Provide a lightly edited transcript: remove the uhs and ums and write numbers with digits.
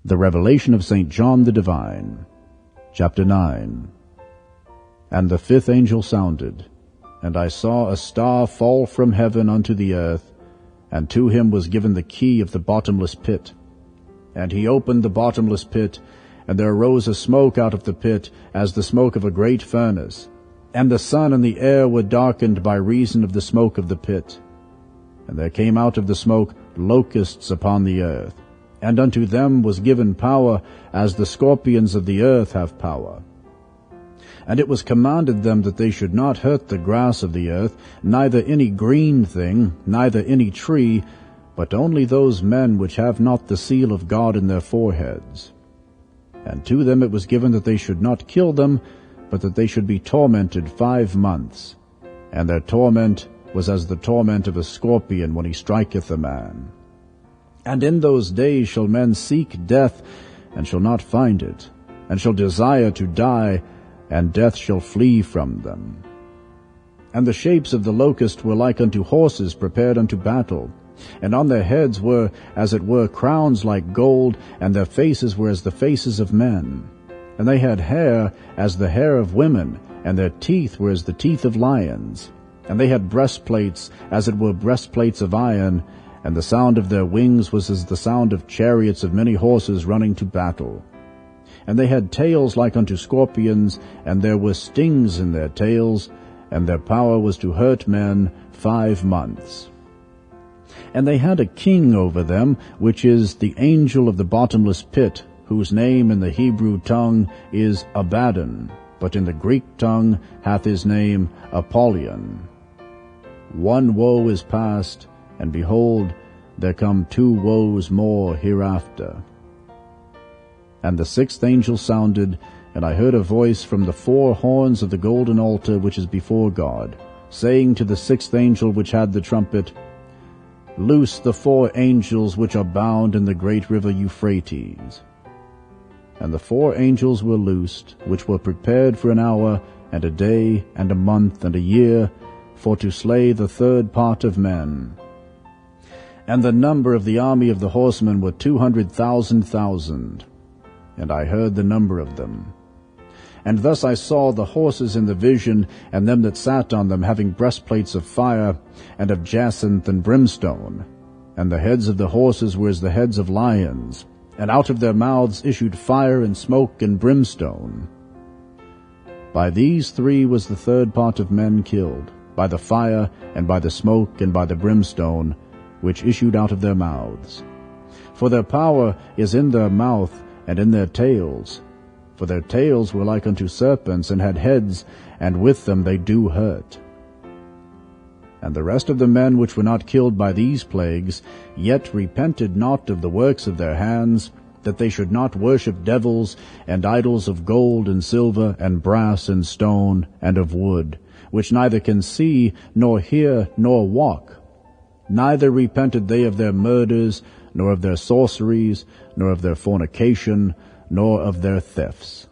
The revelation of St. John the Divine. Chapter 9. And the fifth angel sounded, and I saw a star fall from heaven unto the earth, and to him was given the key of the bottomless pit. And he opened the bottomless pit, and there arose a smoke out of the pit, as the smoke of a great furnace. And the sun and the air were darkened by reason of the smoke of the pit. And there came out of the smoke locusts upon the earth, and unto them was given power, as the scorpions of the earth have power. And it was commanded them that they should not hurt the grass of the earth, neither any green thing, neither any tree, but only those men which have not the seal of God in their foreheads. And to them it was given that they should not kill them, but that they should be tormented 5 months. And their torment was as the torment of a scorpion when he striketh a man. And in those days shall men seek death, and shall not find it, and shall desire to die, and death shall flee from them. And the shapes of the locust were like unto horses prepared unto battle, and on their heads were, as it were, crowns like gold, and their faces were as the faces of men. And they had hair as the hair of women, and their teeth were as the teeth of lions. And they had breastplates, as it were breastplates of iron, and the sound of their wings was as the sound of chariots of many horses running to battle. And they had tails like unto scorpions, and there were stings in their tails, and their power was to hurt men 5 months. And they had a king over them, which is the angel of the bottomless pit, whose name in the Hebrew tongue is Abaddon, but in the Greek tongue hath his name Apollyon. 1 woe is past, and behold, there come 2 woes more hereafter. And the sixth angel sounded, and I heard a voice from the 4 horns of the golden altar which is before God, saying to the sixth angel which had the trumpet, Loose the 4 angels which are bound in the great river Euphrates. And the 4 angels were loosed, which were prepared for an hour, and a day, and a month, and a year, for to slay the 3rd part of men. And the number of the army of the horsemen were 200,000,000. And I heard the number of them. And thus I saw the horses in the vision, and them that sat on them, having breastplates of fire, and of jacinth and brimstone. And the heads of the horses were as the heads of lions, and out of their mouths issued fire and smoke and brimstone. By these 3 was the 3rd part of men killed, by the fire, and by the smoke, and by the brimstone, which issued out of their mouths. For their power is in their mouth, and in their tails. For their tails were like unto serpents, and had heads, and with them they do hurt. And the rest of the men which were not killed by these plagues, yet repented not of the works of their hands, that they should not worship devils, and idols of gold and silver, and brass and stone, and of wood, which neither can see, nor hear, nor walk. Neither repented they of their murders, nor of their sorceries, nor of their fornication, nor of their thefts.